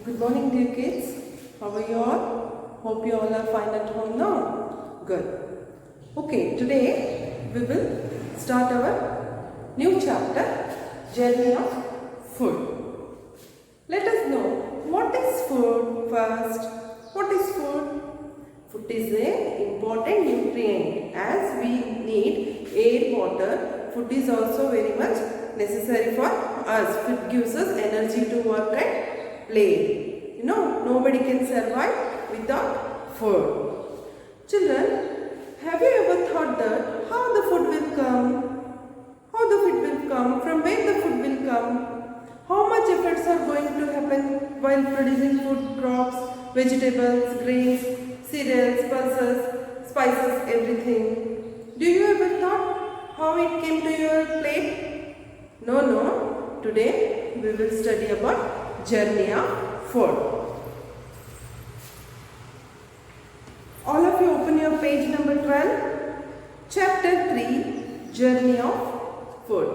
Good morning, dear kids. How are you all? Hope you all are fine at home now. Good. Okay, today we will start our new chapter, Journey of Food. Let us know what is food first. What is food? Food is an important nutrient. As we need air, water, food is also very much necessary for us. Food gives us energy to work and play. You know, nobody can survive without food. Children, have you ever thought that how the food will come? How the food will come? From where the food will come? How much efforts are going to happen while producing food crops, vegetables, grains, cereals, pulses, spices, everything? Do you ever thought how it came to your plate? No. Today we will study about journey of food. All of you open your page number 12, chapter 3, journey of food.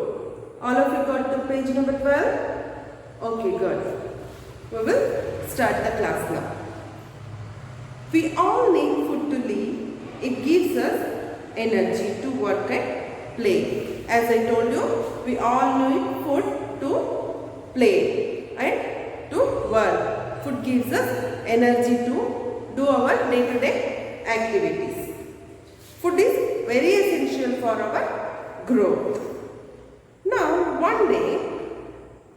All of you got to page number 12? Okay, good. We will start the class now. We all need food to live. It gives us energy to work and play. As I told you, we all need food to play and to work. Food gives us energy to do our day-to-day activities. Food is very essential for our growth. Now, one day,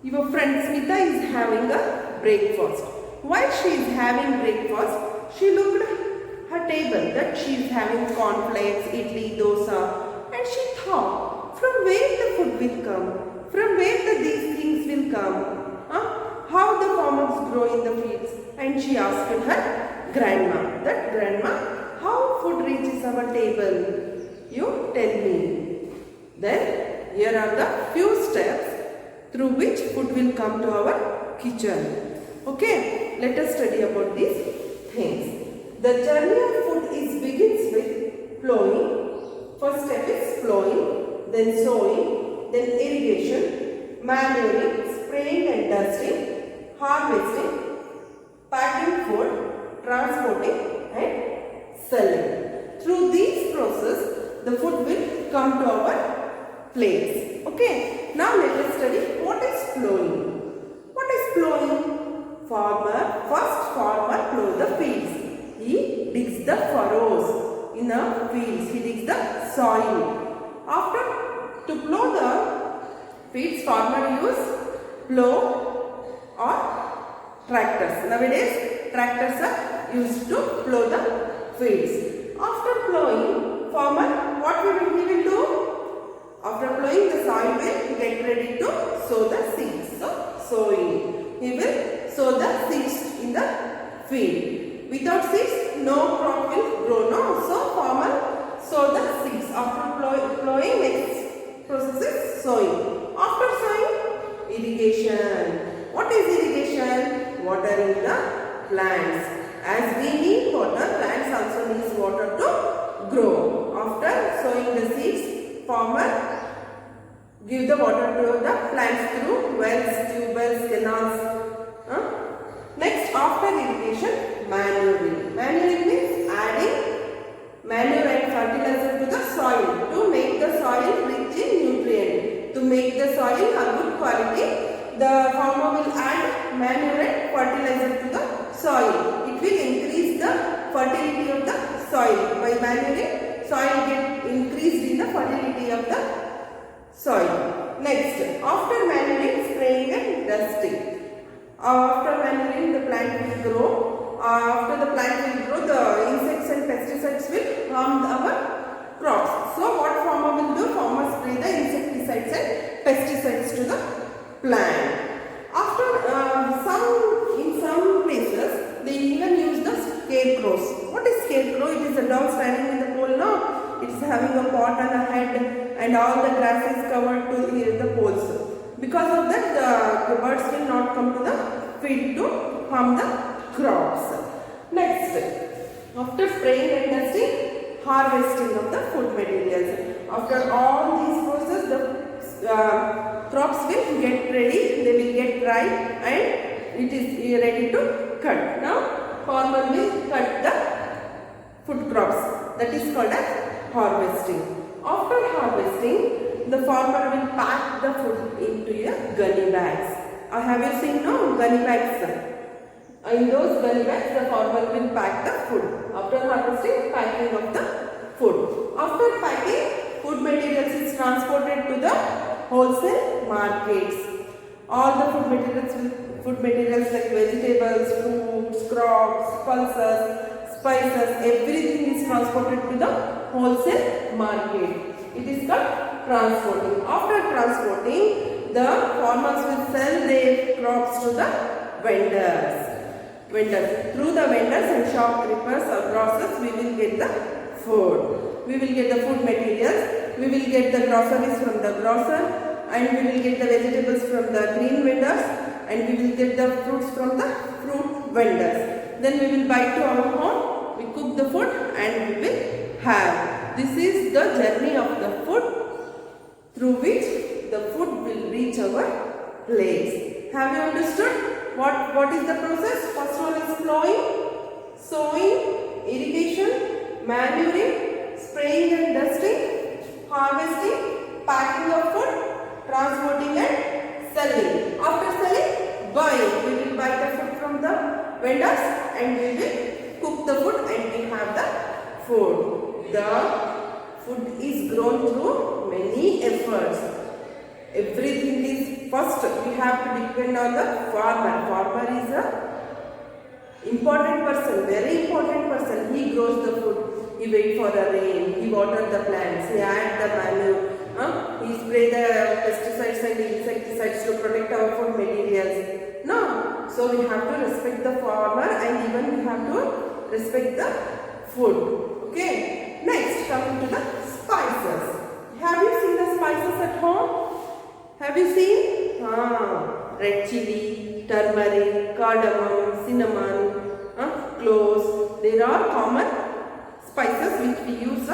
your friend Smita is having a breakfast. While she is having breakfast, she looked at her table that she is having cornflakes, idli, dosa, and she thought, from where the food will come? From where these things will come? How the farmers grow in the fields? And she asked her grandma, that grandma, how food reaches our table? You tell me. Then here are the few steps through which food will come to our kitchen. Okay, let us study about these things. The journey of food begins with plowing. First step is plowing, then sowing, then irrigation, manuring, spraying and dusting, harvesting, packing food, transporting and selling. Through these process, the food will come to our plates. Okay, now let us study what is plowing. What is plowing? First farmer plows the fields. He digs the furrows in the fields. He digs the soil. After to plow the fields, farmer use plow or tractors. Nowadays, tractors are used to plow the fields. After plowing, farmer, what he will do? After plowing, the soil will get ready to sow the seeds. So, sowing. He will sow the seeds in the field. Without seeds, no crop will grow. No. So, farmer sow the seeds. After plowing, next process is sowing. After sowing, irrigation. What is irrigation? Watering the plants. As we need water, plants also need water to grow. After sowing the seeds, farmer give the water to the plants through wells, tube wells, canals. Next, after irrigation, manuring. Manuring means adding manure and fertilizer to the soil to make the soil rich in nutrient. To make the soil a good quality, the farmer will add manure and fertilizer to the soil. It will increase the fertility of the soil. By manuring, soil get increased in the fertility of the soil. Next, after manuring, spraying and dusting. After manuring, the plant will grow. After the plant will grow, the insects and pesticides will harm our crops. So, what farmer will do? Farmer spray the insecticides and pesticides to the plant. After in some places, they even use the scarecrows. What is scarecrow? It is a dog standing in the pole now. It is having a pot and a head, and all the grass is covered to the poles. Because of that, the birds will not come to the field to harm the crops. Next, after spraying and dusting, harvesting of the food materials. After all these processes, the crops will get ready, they will get dry and it is ready to cut. Now farmer will cut the food crops. That is called as harvesting. After harvesting, the farmer will pack the food into a gunny bags. Have you seen no gunny bags? In those gunny bags, the farmer will pack the food. After harvesting, packing of the food. After packing, food materials is transported to the wholesale markets. All the food materials like vegetables, fruits, crops, pulses, spices, everything is transported to the wholesale market. It is called transporting. After transporting, the farmers will sell their crops to the vendors. Through the vendors and shopkeepers or grocers, we will get the food. We will get the food materials. We will get the groceries from the grocer, and we will get the vegetables from the green vendors, and we will get the fruits from the fruit vendors. Then we will buy to our home. We cook the food and we will have. This is the journey of the food through which the food will reach our plates. Have you understood? What is the process? First one is plowing, sowing, irrigation, manuring, spraying and dusting, harvesting, packing of food, transporting and selling. After selling, buying. We will buy the food from the vendors and we will cook the food and we have the food. The food is grown through many efforts. Everything is first we have to depend on the farmer. Farmer is a important person, very important person. He grows the food, he waits for the rain, he waters the plants, he adds the manure, he spray the pesticides and insecticides to protect our food materials. No, so we have to respect the farmer and even we have to respect the food. Okay, next coming to the spices. Have you seen the spices at home? Have you seen? Red chili, turmeric, cardamom, cinnamon, cloves. They are common spices which we use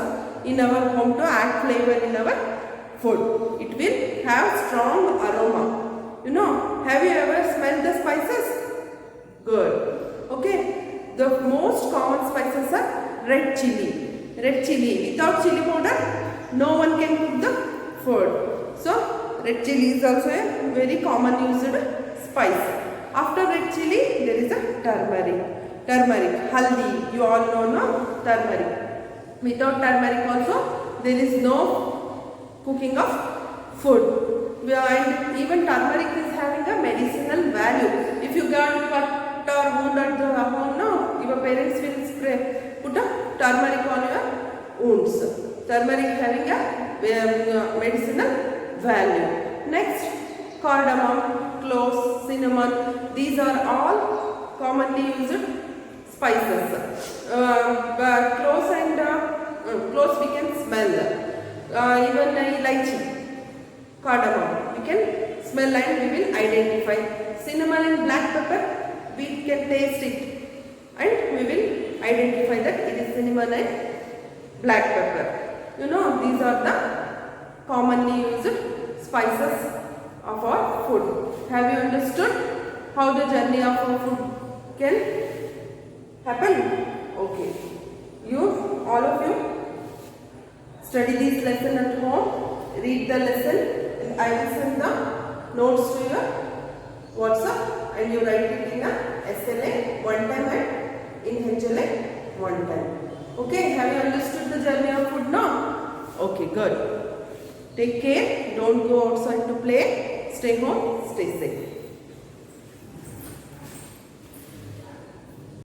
in our home to add flavor in our food. It will have strong aroma. You know, have you ever smelled the spices? Good. Okay. The most common spices are red chili. Red chili. Without chili powder, no one can cook the food. So, red chili is also a very common used spice. After red chili, there is a turmeric. Turmeric, haldi, you all know, no? Turmeric. Without turmeric also, there is no cooking of food. And even turmeric is having a medicinal value. If you got cut or wound at the home, no, your parents will put a turmeric on your wounds. Turmeric having a medicinal value. Next, cardamom, cloves, cinnamon. These are all commonly used spices. Cloves and cloves we can smell. Even elaichi, cardamom, we can smell and we will identify. Cinnamon and black pepper, we can taste it and we will identify that it is cinnamon and black pepper. You know, these are the commonly used spices of our food. Have you understood how the journey of our food can happen? Okay. You, all of you, study this lesson at home, read the lesson, and I will send the notes to your WhatsApp and you write it in a SLA one time and in HLA one time. Okay, have you understood the journey of food now? Okay, good. Take care, don't go outside to play, stay home, stay safe.